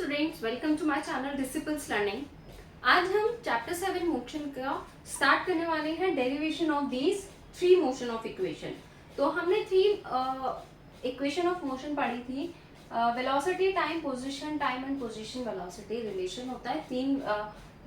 Students, welcome to my channel disciples learning. आज हम chapter 7 motion का स्टार्ट करने वाले हैं, derivation of these three motion of equation. तो हमने थ्री इक्वेशन ऑफ मोशन पढ़ी थी। Velocity, time, position, time and position velocity relation होता है।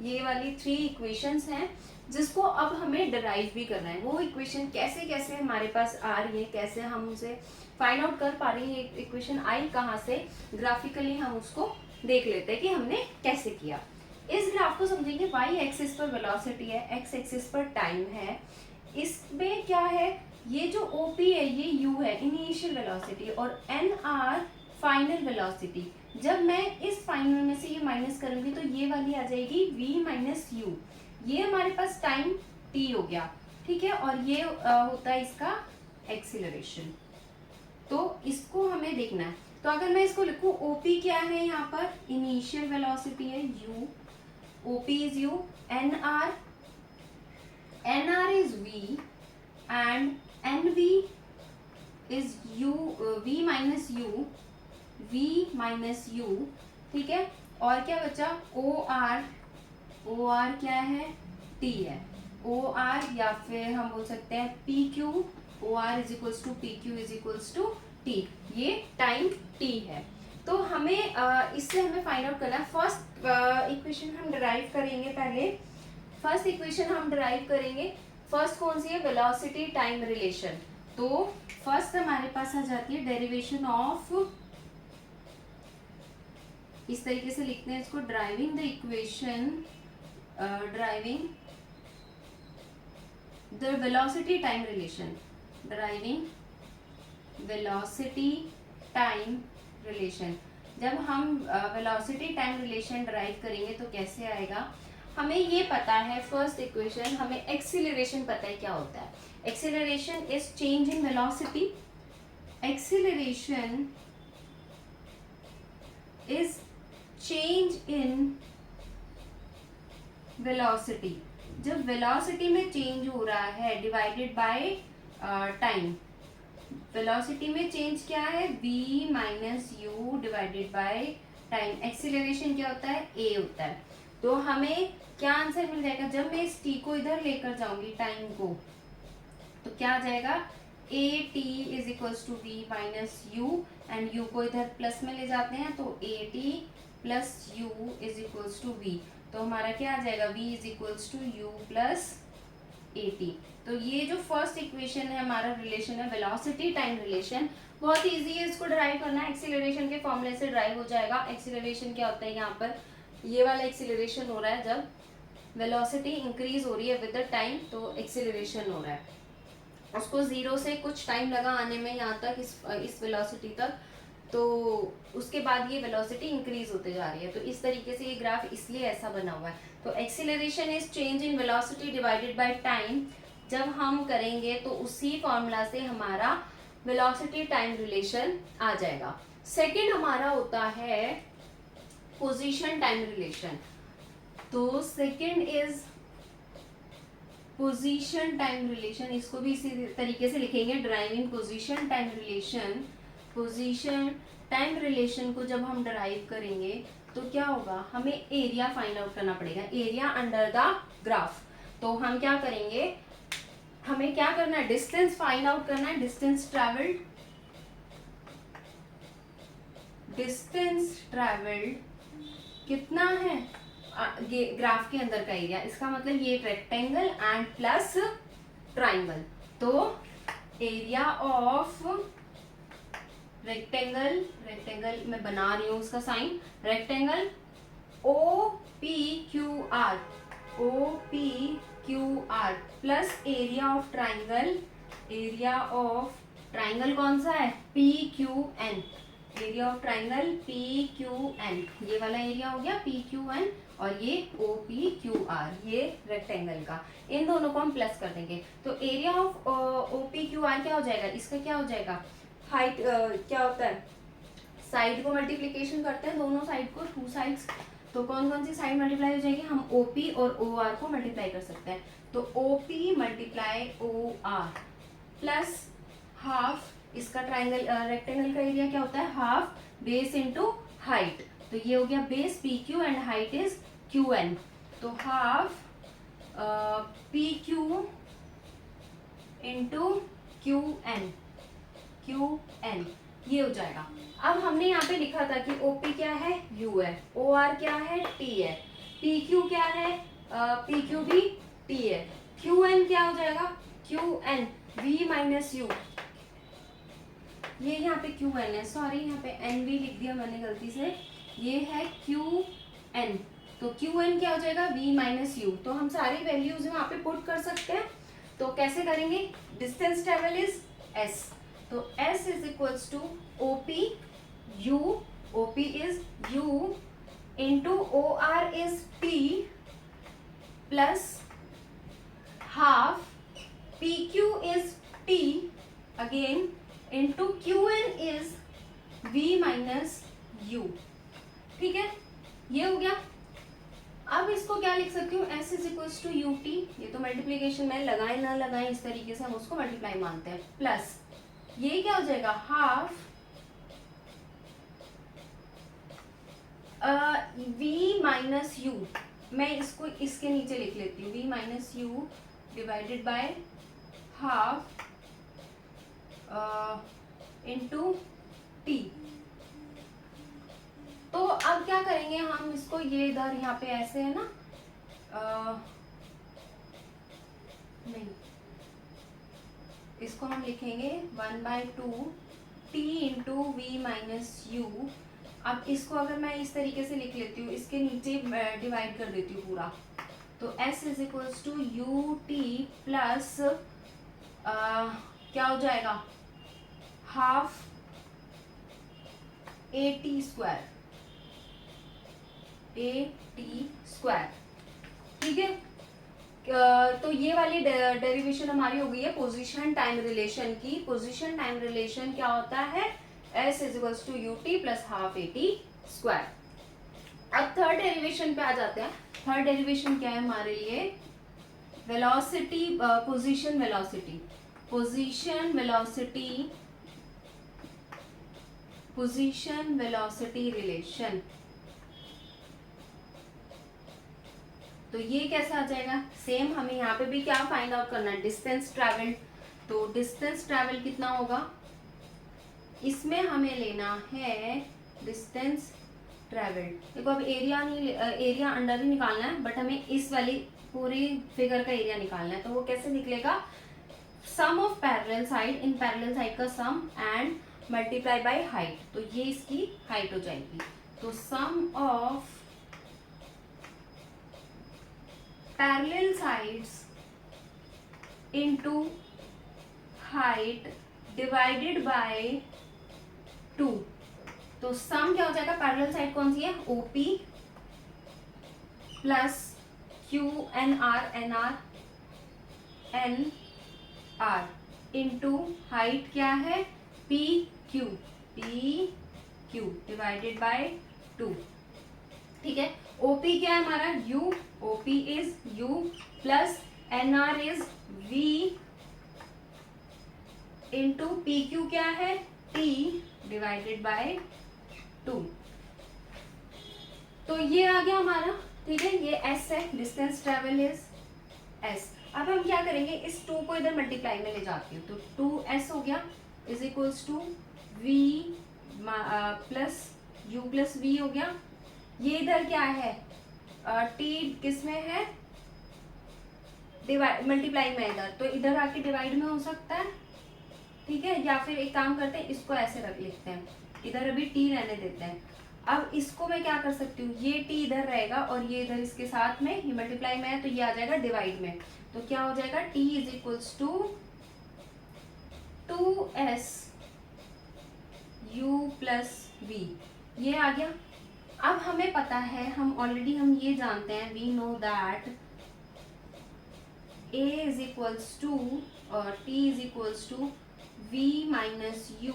ये वाली थ्री इक्वेशंस हैं जिसको अब हमें डिराइव भी करना है। वो इक्वेशन कैसे कैसे हमारे पास आ रही है, कैसे हम उसे फाइंड आउट कर पा रही है, इक्वेशन आई कहाँ से, ग्राफिकली हम उसको देख लेते हैं कि हमने कैसे किया। इस ग्राफ को समझेंगे। वाई एक्सिस पर वेलोसिटी है, एक्स एक्सिस पर टाइम है। इसमें क्या है, ये जो ओपी है ये यू है, इनिशियल वेलोसिटी, और एन आर फाइनल वेलोसिटी। जब मैं इस फाइनल में से ये माइनस करूंगी तो ये वाली आ जाएगी v माइनस यू। ये हमारे पास टाइम t हो गया, ठीक है। और ये होता है इसका एक्सीलरेशन। तो इसको हमें देखना है। तो अगर मैं इसको लिखूं, OP क्या है, यहाँ पर इनिशियल वेलोसिटी है u, OP is u, NR is v and NV is u, v minus u, ठीक है। और क्या बचा, OR क्या है, T है, OR, या फिर हम बोल सकते हैं PQ, OR is equals to PQ is equals to T। ये टाइम T है। तो हमें इससे हमें फाइंड आउट करना है। फर्स्ट इक्वेशन हम डिराइव करेंगे। पहले फर्स्ट इक्वेशन हम डिराइव करेंगे। फर्स्ट कौन सी है, वेलोसिटी टाइम रिलेशन। तो फर्स्ट हमारे पास आ जाती है डेरिवेशन ऑफ, इस तरीके से लिखते हैं इसको, driving the equation, driving the velocity time relation, driving velocity time relation. जब हम वेलोसिटी टाइम रिलेशन ड्राइव करेंगे तो कैसे आएगा, हमें ये पता है फर्स्ट इक्वेशन, हमें एक्सीलरेशन पता है क्या होता है। Acceleration is change in velocity, acceleration is change in velocity. जब वेलोसिटी में चेंज हो रहा है डिवाइडेड बाय टाइम। वेलोसिटी में चेंज क्या है, v minus u divided by time. Acceleration क्या होता है, a होता है। तो हमें क्या आंसर मिल जाएगा, जब मैं इस t को इधर लेकर जाऊंगी टाइम को, तो क्या आ जाएगा, a t is equals to v minus U, and u को इधर प्लस में ले जाते हैं तो a t plus U is equals to v। तो हमारा क्या आ जाएगा, v is equals to U plus AT। तो ये जो फर्स्ट इक्वेशन है, हमारा रिलेशन है वेलोसिटी टाइम रिलेशन, बहुत इजी है इसको ड्राइव करना। एक्सीलरेशन के फॉर्मूले से ड्राइव हो जाएगा। एक्सीलरेशन क्या होता है, यहाँ पर ये वाला एक्सीलरेशन हो रहा है जब वेलोसिटी इंक्रीज हो रही है विद द टाइम, तो एक्सीलरेशन हो रहा है। उसको जीरो से कुछ टाइम लगा आने में यहाँ तक, इस वेलोसिटी तक, तो उसके बाद ये वेलोसिटी इंक्रीज होते जा रही है। तो इस तरीके से ये ग्राफ इसलिए ऐसा बना हुआ है। तो acceleration is change in velocity divided by time. जब हम करेंगे तो उसी फॉर्मूला से हमारा वेलोसिटी टाइम रिलेशन आ जाएगा। सेकंड हमारा होता है पोजीशन टाइम रिलेशन। तो second is position time relation. इसको भी इसी तरीके से लिखेंगे, driving position time relation. Position time relation को जब हम डराइव करेंगे तो क्या होगा, हमें एरिया फाइंड आउट करना पड़ेगा, एरिया अंडर द ग्राफ। तो हम क्या करेंगे, हमें क्या करना है, डिस्टेंस फाइंड आउट करना है। डिस्टेंस ट्रैवल्ड, डिस्टेंस ट्रैवल्ड कितना है, ग्राफ के अंदर का एरिया। इसका मतलब ये रेक्टेंगल एंड प्लस ट्राइंगल। तो एरिया ऑफ रेक्टेंगल, रेक्टेंगल मैं बना रही हूं उसका sign, rectangle OPQR, OPQR plus area of triangle, area of triangle कौन सा है, PQN, area of triangle PQN। ये वाला एरिया हो गया PQN, और ये OPQR, ये रेक्टेंगल का। इन दोनों को हम प्लस कर देंगे तो एरिया ऑफ OPQR क्या हो जाएगा, इसका क्या हो जाएगा, हाइट क्या होता है, साइड को मल्टीप्लीकेशन करते हैं, दोनों साइड को, टू साइड्स। तो कौन कौन सी साइड मल्टीप्लाई हो जाएगी, हम OP और OR को मल्टीप्लाई कर सकते हैं। तो OP multiply OR plus half, इसका ट्राइंगल रेक्टेंगल का एरिया क्या होता है, हाफ बेस इंटू हाइट। तो ये हो गया base P Q and height is Q N, तो half P Q into Q N, ये हो जाएगा। अब हमने यहाँ पे लिखा था कि ओपी क्या है, यू है, ओ आर क्या है, टी है, पी क्यू क्या है, पी क्यू भी टी है, क्यू एन क्या हो जाएगा, Q N V minus U, ये यहाँ पे क्यू एन है, सॉरी यहाँ पे एन वी लिख दिया मैंने गलती से, ये है क्यू एन, तो क्यू एन क्या हो जाएगा, वी माइनस यू। तो हम सारी वैल्यूज वहां पे पुट कर सकते हैं, तो कैसे करेंगे, डिस्टेंस ट्रेवल इज एस, तो S is equals to OP U, OP is U into O R is T plus half P Q is T again into Q N is V minus U. ठीक है, ये हो गया। अब इसको क्या लिख सकती हूँ, S is equals to you T, ये तो मल्टीप्लीकेशन में लगाए ना लगाए इस तरीके से हम उसको मल्टीप्लाई मानते हैं, प्लस ये क्या हो जाएगा, हाफ v माइनस यू, मैं इसको इसके नीचे लिख लेती हूँ, v minus u divided by half into T. तो अब क्या करेंगे हम इसको, ये इधर यहाँ पे ऐसे है ना, नहीं इसको हम लिखेंगे 1/2 T into V minus U. अब इसको अगर मैं इस तरीके से लिख लेती हूँ, इसके नीचे डिवाइड कर देती हूँ पूरा, तो s is equals to U T plus क्या हो जाएगा, हाफ ए टी स्क्वायर, ठीक है। तो ये वाली डेरिवेशन हमारी हो गई है पोजीशन टाइम रिलेशन की। पोजीशन टाइम रिलेशन क्या होता है, s is equals to U T plus half a t square. अब थर्ड डेरिवेशन पे आ जाते हैं। थर्ड डेरिवेशन क्या है हमारे लिए, velocity, position velocity, position velocity relation. तो ये कैसे आ जाएगा, सेम हमें यहाँ पे भी क्या फाइंड आउट करना है, डिस्टेंस ट्रैवल। तो डिस्टेंस ट्रैवल कितना होगा, इसमें हमें लेना है डिस्टेंस ट्रैवल। देखो अब एरिया नहीं, एरिया अंडर ही निकालना है, बट हमें इस वाली पूरी फिगर का एरिया निकालना है। तो वो कैसे निकलेगा, सम ऑफ पैरेलल साइड, इन पैरेलल साइड का sum and multiply by height, तो ये इसकी हाइट हो जाएगी। तो sum of parallel sides into height divided by 2। तो सम क्या हो जाएगा, पैरेलल साइड कौन सी है, OP plus Q N R into height क्या है, पी क्यू डिवाइडेड बाय 2। ठीक है, ओपी क्या है हमारा, u, OP is u plus N R is v into P Q क्या है, टी डिवाइडेड बाय 2। तो ये आ गया हमारा, ठीक है, ये s है, डिस्टेंस ट्रेवल इज s। अब हम क्या करेंगे, इस 2 को इधर मल्टीप्लाई में ले जाती हूँ, तो 2s हो गया is equals to v plus u plus v हो गया। ये इधर क्या है, t किस में है, डिवाइड मल्टीप्लाई में इधर, तो इधर आके डिवाइड में हो सकता है, ठीक है। या फिर एक काम करते हैं, इसको ऐसे रख लिखते हैं, इधर अभी t रहने देते हैं। अब इसको मैं क्या कर सकती हूँ, ये t इधर रहेगा और ये इधर इसके साथ में, ये मल्टीप्लाई में है तो ये आ जाएगा डिवाइड में। तो क्या हो जाएगा, t is equals to 2s u plus v, ये आ गया। अब हमें पता है, हम ऑलरेडी हम ये जानते हैं, we know that a is equals to और t is equals to v minus u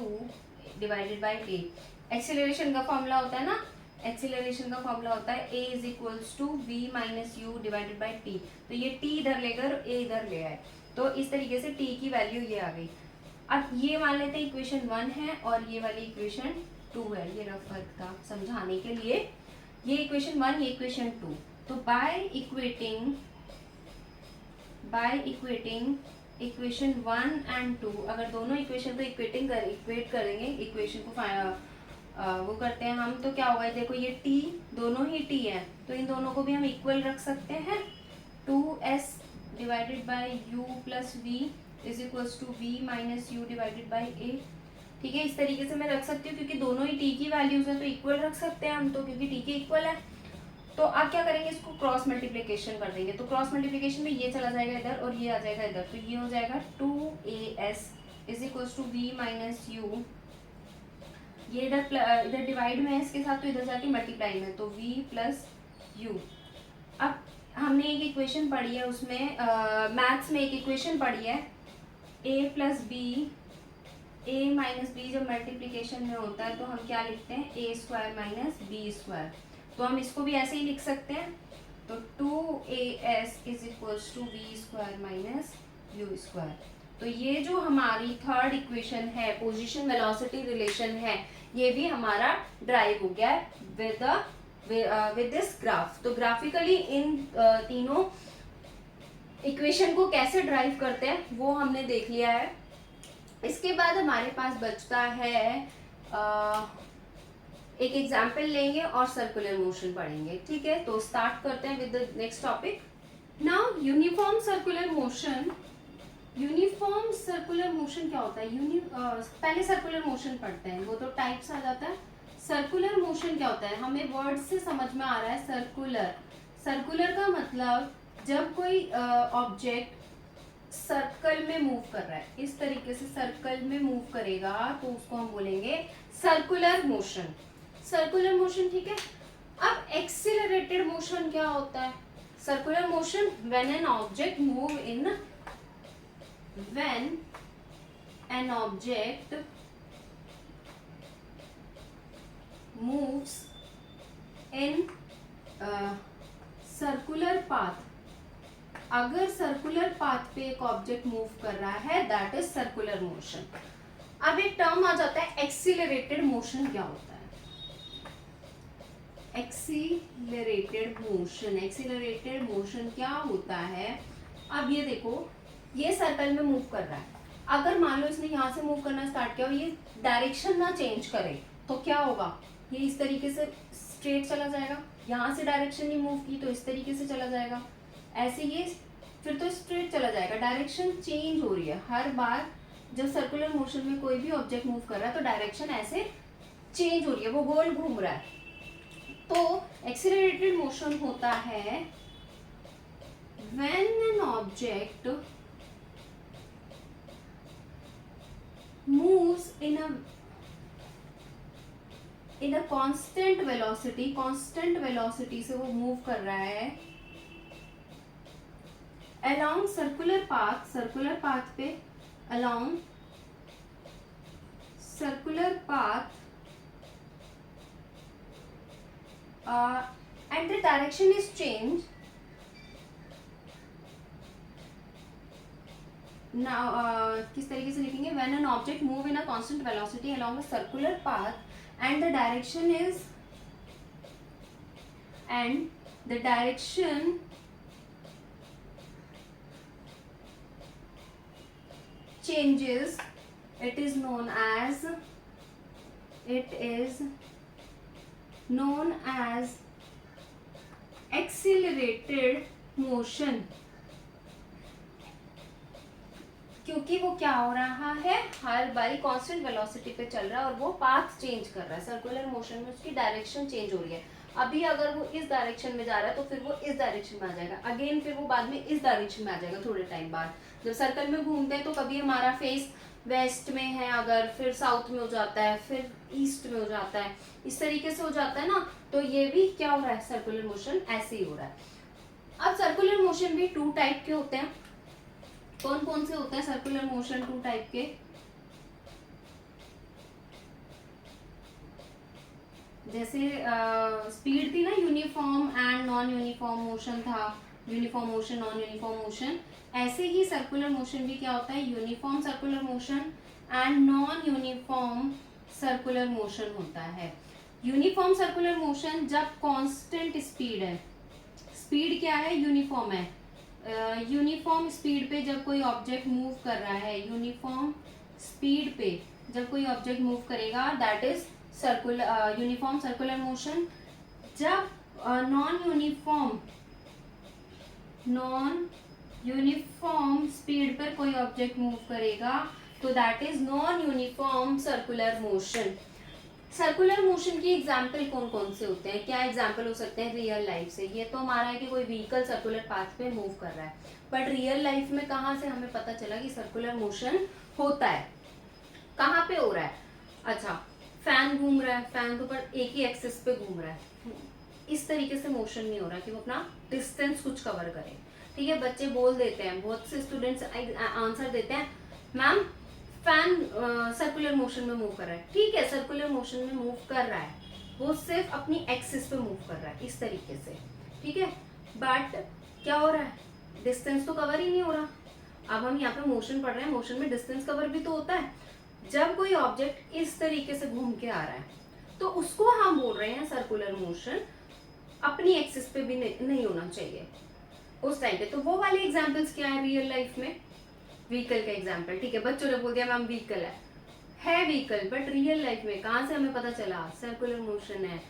divided by a। Acceleration का फॉर्मूला होता है ना, एक्सेलरेशन का फॉर्मूला होता है a is equals to v minus u divided by t। तो ये t इधर लेकर a इधर ले आए, तो इस तरीके से t की वैल्यू ये आ गई। अब ये मान लेते हैं इक्वेशन 1 है और ये वाली इक्वेशन 2 है, ये रफ वर्क था समझाने के लिए। ये इक्वेशन 1, ये इक्वेशन 2। तो बाय इक्वेटिंग इक्वेशन 1 एंड 2, अगर दोनों इक्वेशन को इक्वेट करेंगे, इक्वेशन को वो करते हैं हम, तो क्या होगा, देखो ये t, दोनों ही t है, तो इन दोनों को भी हम इक्वल रख सकते हैं। 2s divided by u plus v is equals to v minus u divided by a। ठीक है, इस तरीके से मैं रख सकती हूँ, क्योंकि दोनों ही t की वैल्यूज है तो इक्वल रख सकते हैं हम, तो क्योंकि t के इक्वल है। तो अब क्या करेंगे, इसको क्रॉस मल्टीप्लिकेशन कर देंगे। तो क्रॉस मल्टीप्लिकेशन में ये चला जाएगा इधर और ये आ जाएगा इधर, तो ये हो जाएगा 2as is equals to v minus u। ये इधर डिवाइड में है इसके साथ, तो इधर जाके मल्टीप्लाई में, तो v प्लस u। अब हमने एक इक्वेशन पढ़ी है उसमें, मैथ्स में एक इक्वेशन पढ़ी है, a plus b, a minus b जब मल्टीप्लिकेशन में होता है तो हम क्या लिखते हैं, a square minus b square. तो हम इसको भी ऐसे ही लिख सकते हैं, तो 2as is equals to v square minus u square. तो ये जो हमारी थर्ड इक्वेशन है, पोजीशन वेलोसिटी रिलेशन है, ये भी हमारा ड्राइव हो गया विद दिस ग्राफ। तो ग्राफिकली इन तीनों इक्वेशन को कैसे ड्राइव करते हैं वो हमने देख लिया है। इसके बाद हमारे पास बचता है एक एग्जाम्पल लेंगे और सर्कुलर मोशन पढ़ेंगे। ठीक है, तो स्टार्ट करते हैं with the next topic. Now uniform circular motion. Uniform circular motion क्या होता है, पहले सर्कुलर मोशन पढ़ते हैं, वो तो टाइप्स आ जाता है। सर्कुलर मोशन क्या होता है, हमें वर्ड से समझ में आ रहा है। सर्कुलर का मतलब जब कोई ऑब्जेक्ट सर्कल में मूव कर रहा है, इस तरीके से सर्कल में मूव करेगा तो उसको हम बोलेंगे सर्कुलर मोशन। सर्कुलर मोशन, ठीक है। अब एक्सीलरेटेड मोशन क्या होता है, circular motion when an object moves in circular path. अगर सर्कुलर पाथ पे एक ऑब्जेक्ट मूव कर रहा है, दैट इज सर्कुलर मोशन। अब एक टर्म आ जाता है एक्सीलरेटेड मोशन। क्या होता है एक्सीलरेटेड मोशन क्या होता है, अब ये देखो, ये सर्कल में मूव कर रहा है। अगर मान लो इसने यहाँ से मूव करना स्टार्ट किया और ये डायरेक्शन ना चेंज करे तो क्या होगा, ये इस तरीके से स्ट्रेट चला जाएगा। यहाँ से डायरेक्शन नहीं मूव की तो इस तरीके से चला जाएगा, ऐसे ये फिर तो स्ट्रेट चला जाएगा। डायरेक्शन चेंज हो रही है हर बार जब सर्कुलर मोशन में कोई भी ऑब्जेक्ट मूव कर रहा है, तो डायरेक्शन ऐसे चेंज हो रही है, वो गोल घूम रहा है। तो एक्सीलरेटेड मोशन होता है when an object moves in a constant velocity से वो मूव कर रहा है along सर्कुलर पाथ पे, along circular path and the direction is changed. Now किस तरीके से लिखेंगे, when an object move in a constant velocity along a circular path and the direction changes, it is known as accelerated motion। क्योंकि वो क्या हो रहा है, हर बारी कांस्टेंट वेलोसिटी पे चल रहा है और वो पाथ चेंज कर रहा है। सर्कुलर मोशन में उसकी डायरेक्शन चेंज हो रही है। अभी अगर वो इस डायरेक्शन में जा रहा है तो फिर वो इस डायरेक्शन में आ जाएगा, अगेन फिर वो बाद में इस डायरेक्शन में आ जाएगा थोड़े टाइम बाद। जब सर्कल में घूमते हैं तो कभी हमारा फेस वेस्ट में है, अगर फिर साउथ में हो जाता है, फिर ईस्ट में हो जाता है, इस तरीके से हो जाता है ना। तो ये भी क्या हो रहा है, सर्कुलर मोशन ऐसे ही हो रहा है। अब सर्कुलर मोशन भी 2 टाइप के होते हैं। कौन कौन से होते हैं सर्कुलर मोशन 2 टाइप के, जैसे स्पीड थी ना, uniform and non uniform motion था, uniform motion, non uniform motion. ऐसे ही सर्कुलर मोशन भी क्या होता है, uniform circular motion and non uniform circular motion होता है। यूनिफॉर्म सर्कुलर मोशन जब कांस्टेंट स्पीड है, स्पीड क्या है, यूनिफॉर्म है, यूनिफॉर्म स्पीड पे जब कोई ऑब्जेक्ट मूव कर रहा है, यूनिफॉर्म स्पीड पे जब कोई ऑब्जेक्ट मूव करेगा, that is circular uniform circular motion. जब नॉन यूनिफॉर्म स्पीड पर कोई ऑब्जेक्ट मूव करेगा तो that is non uniform circular motion. Circular motion की एग्जाम्पल कौन कौन से होते हैं, क्या एग्जाम्पल हो सकते हैं रियल लाइफ से? ये तो हमारा है कि कोई व्हीकल सर्कुलर पाथ पे मूव कर रहा है, बट रियल लाइफ में कहाँ से हमें पता चला कि सर्कुलर मोशन होता है, कहाँ पे हो रहा है? अच्छा, फैन घूम रहा है, फैन के ऊपर एक ही एक्सिस पे घूम रहा है, इस तरीके से मोशन नहीं हो रहा कि वो अपना डिस्टेंस कुछ कवर करे। ठीक है, बच्चे बोल देते हैं, बहुत से स्टूडेंट्स आंसर देते हैं, मैम फैन सर्कुलर मोशन में मूव कर रहा है। ठीक है, सर्कुलर मोशन में मूव कर रहा है, वो सिर्फ अपनी एक्सिस पे मूव कर रहा है इस तरीके से। ठीक है, बट क्या हो रहा है, डिस्टेंस तो कवर ही नहीं हो रहा। अब हम यहाँ पे मोशन पढ़ रहे हैं, मोशन में डिस्टेंस कवर भी तो होता है। जब कोई ऑब्जेक्ट इस तरीके से घूम के आ रहा है तो उसको हम बोल रहे हैं सर्कुलर मोशन, अपनी एक्सिस पे भी नहीं होना चाहिए उस टाइम पे। तो वो वाले एग्जांपल्स क्या है रियल लाइफ में? व्हीकल का एग्जांपल, ठीक है, बच्चों ने बोल दिया मैम व्हीकल है व्हीकल, बट रियल लाइफ में कहाँ से हमें पता चला सर्कुलर मोशन है?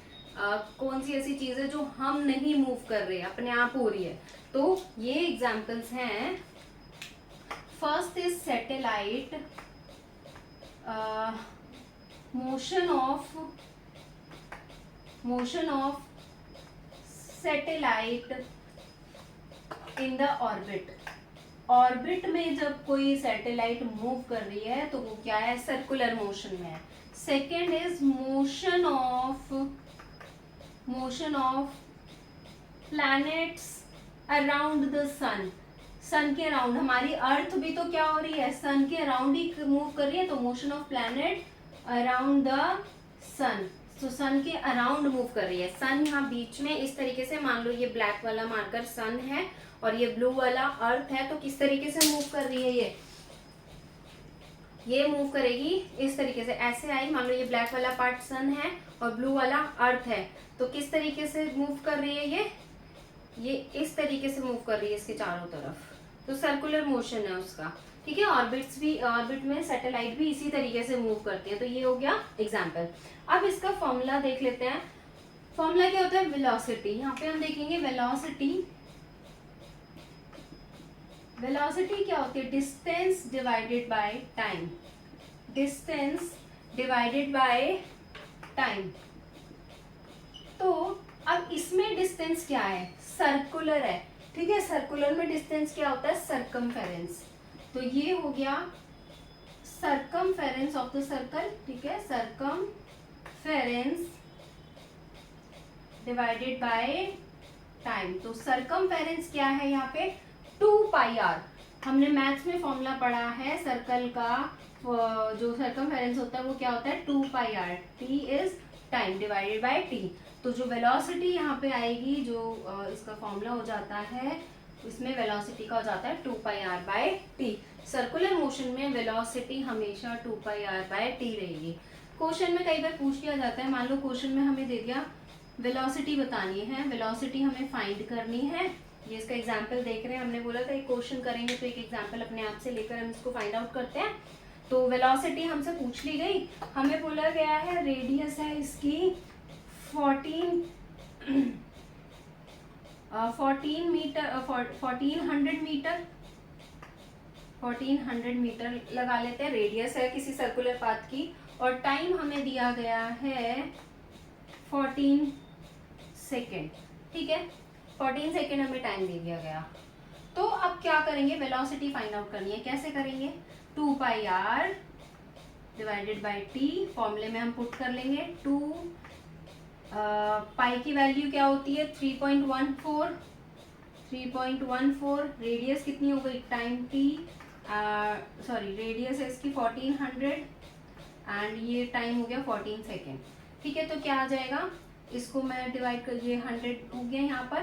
कौन सी ऐसी चीज है जो हम नहीं मूव कर रहे, अपने आप हो रही है? तो ये एग्जांपल्स हैं, first is satellite, motion of satellite in the orbit. Orbit में जब कोई सैटेलाइट मूव कर रही है तो वो क्या है, सर्कुलर मोशन में है। Second is motion of planets around the sun. Sun के अराउंड, हमारी अर्थ भी तो क्या हो रही है, सन के अराउंड ही मूव कर रही है, तो motion of planet around the sun. तो सन के अराउंड मूव कर रही है, सन यहाँ बीच में इस तरीके से, मान लो ये ब्लैक वाला मार्कर सन है और ये ब्लू वाला अर्थ है, तो किस तरीके से मूव कर रही है, ये मूव करेगी इस तरीके से, ऐसे आई, मान लो ये ब्लैक वाला पार्ट सन है और ब्लू वाला अर्थ है, तो किस तरीके से मूव कर रही है, ये इस तरीके से मूव कर रही है इसके चारों तरफ, तो सर्कुलर मोशन है उसका। ठीक है, ऑर्बिट में सैटेलाइट भी इसी तरीके से मूव करती है। तो ये हो गया एग्जाम्पल। अब इसका फॉर्मूला देख लेते हैं। फॉर्मूला क्या होता है, वेलोसिटी। यहाँ पे हम देखेंगे वेलोसिटी क्या होती है, distance divided by time, distance divided by time. तो अब इसमें डिस्टेंस क्या है, सर्कुलर है। ठीक है, सर्कुलर में डिस्टेंस क्या होता है, सरकमफेरेंस। तो ये हो गया सरकमफेरेंस ऑफ द सर्कल। ठीक है, सरकमफेरेंस डिवाइडेड बाय टाइम। तो सरकमफेरेंस क्या है यहाँ पे, 2πr। हमने मैथ्स में फॉर्मूला पढ़ा है सर्कल का, जो सरकमफेरेंस होता है वो क्या होता है, 2πr। T is time divided by T. तो जो वेलोसिटी यहाँ पे आएगी, जो इसका फॉर्मूला हो जाता है, इसमें वेलोसिटी का हो जाता है 2πr by t. Circular motion में वेलोसिटी हमेशा 2πr बाय टी रहेगी। क्वेश्चन में कई बार पूछ लिया जाता है, मान लो क्वेश्चन में हमें दे दिया वेलोसिटी बतानी है, वेलोसिटी हमें फाइंड करनी है। ये इसका एग्जाम्पल देख रहे हैं, हमने बोला था एक क्वेश्चन करेंगे तो एक एग्जाम्पल अपने आप से लेकर हम इसको फाइंड आउट करते हैं। तो वेलोसिटी हमसे पूछ ली गई, हमें बोला गया है रेडियस है इसकी 1400 मीटर लगा लेते हैं, रेडियस है किसी सर्कुलर पाथ की, और टाइम हमें दिया गया है 14 सेकेंड। ठीक है, 14 सेकेंड हमें टाइम दे दिया गया। तो अब क्या करेंगे, वेलोसिटी फाइंड आउट करनी है, कैसे करेंगे, 2πr डिवाइडेड बाय टी, फॉर्मूले में हम पुट कर लेंगे। 2 पाई की वैल्यू क्या होती है, 3.14, रेडियस कितनी हो गई, टाइम टी, सॉरी रेडियस है इसकी 1400 एंड ये टाइम हो गया 14 सेकेंड। ठीक है, तो क्या आ जाएगा, इसको मैं डिवाइड कर, ये 100 हो गया यहाँ पर,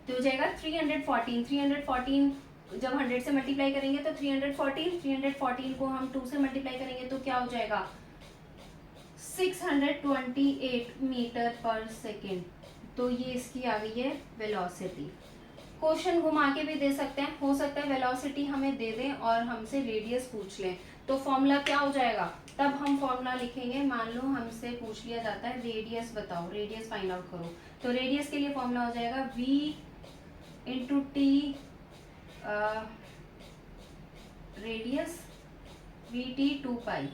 तो हो जाएगा 314 जब 100 से मल्टीप्लाई करेंगे तो 314 को हम 2 से मल्टीप्लाई करेंगे तो क्या हो जाएगा 628 मीटर पर सेकेंड। तो ये इसकी आ गई है वेलोसिटी। क्वेश्चन घुमा के भी दे सकते हैं, हो सकता है वेलोसिटी हमें दे दें और हमसे रेडियस पूछ लें, तो फॉर्मूला क्या हो जाएगा, तब हम फॉर्मूला लिखेंगे। मान लो हमसे पूछ लिया जाता है रेडियस बताओ, रेडियस फाइंड आउट करो, तो रेडियस के लिए फॉर्मूला हो जाएगा v into T, radius we T 2 पाई,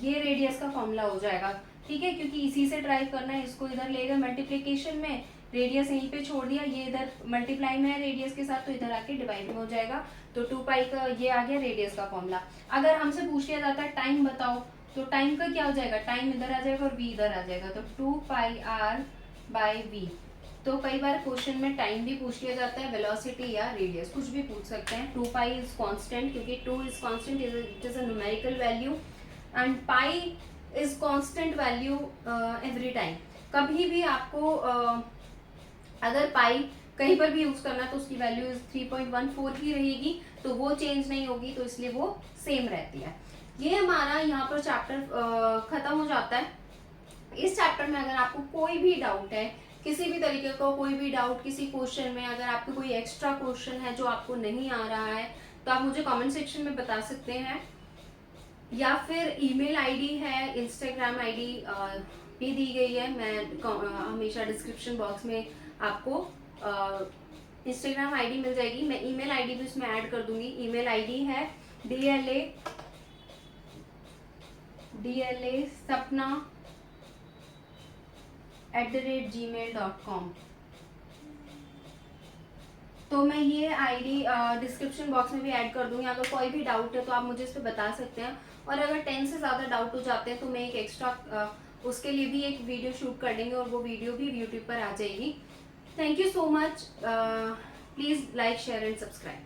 ये रेडियस का फॉर्मूला हो जाएगा। ठीक है, क्योंकि इसी से ड्राइव करना है, इसको इधर लेकर मल्टीप्लिकेशन में रेडियस यहीं पे छोड़ दिया, ये इधर मल्टीप्लाई में है रेडियस के साथ, तो इधर आके डिवाइड में हो जाएगा। तो 2 पाई का ये आ गया रेडियस का फॉर्मूला। अगर हमसे पूछ लिया जाता है टाइम बताओ, तो टाइम का क्या हो जाएगा, टाइम इधर आ जाएगा और v इधर आ जाएगा, तो 2 पाई r/v। तो कई बार क्वेश्चन में टाइम भी पूछ लिया जाता है, वेलोसिटी या रेडियस कुछ भी पूछ सकते हैं। 2 पाई इज कांस्टेंट, क्योंकि 2 is constant, it is a numerical value, and pi is constant value every time. कभी भी आपको अगर पाई कहीं पर भी यूज करना तो उसकी वैल्यू 3.14 ही रहेगी, तो वो चेंज नहीं होगी, तो इसलिए वो सेम रहती है। ये हमारा यहाँ पर चैप्टर खत्म हो जाता है। इस चैप्टर में अगर आपको कोई भी डाउट है, किसी भी तरीके का कोई भी डाउट किसी क्वेश्चन में, अगर आपको कोई एक्स्ट्रा क्वेश्चन है जो आपको नहीं आ रहा है, तो आप मुझे कमेंट सेक्शन में बता सकते हैं, या फिर ईमेल आईडी है, इंस्टाग्राम आईडी भी दी गई है। मैं हमेशा डिस्क्रिप्शन बॉक्स में आपको इंस्टाग्राम आईडी मिल जाएगी, मैं ईमेल आईडी भी उसमें ऐड कर दूंगी। ईमेल आईडी है DLA sapna@gmail.com। तो मैं ये आईडी डिस्क्रिप्शन बॉक्स में भी ऐड कर दूंगी। अगर कोई भी डाउट है तो आप मुझे इस पर बता सकते हैं, और अगर 10 से ज़्यादा डाउट हो जाते हैं तो मैं एक एक्स्ट्रा उसके लिए भी एक वीडियो शूट कर लेंगे, और वो वीडियो भी यूट्यूब पर आ जाएगी। Thank you so much. Please like share and subscribe.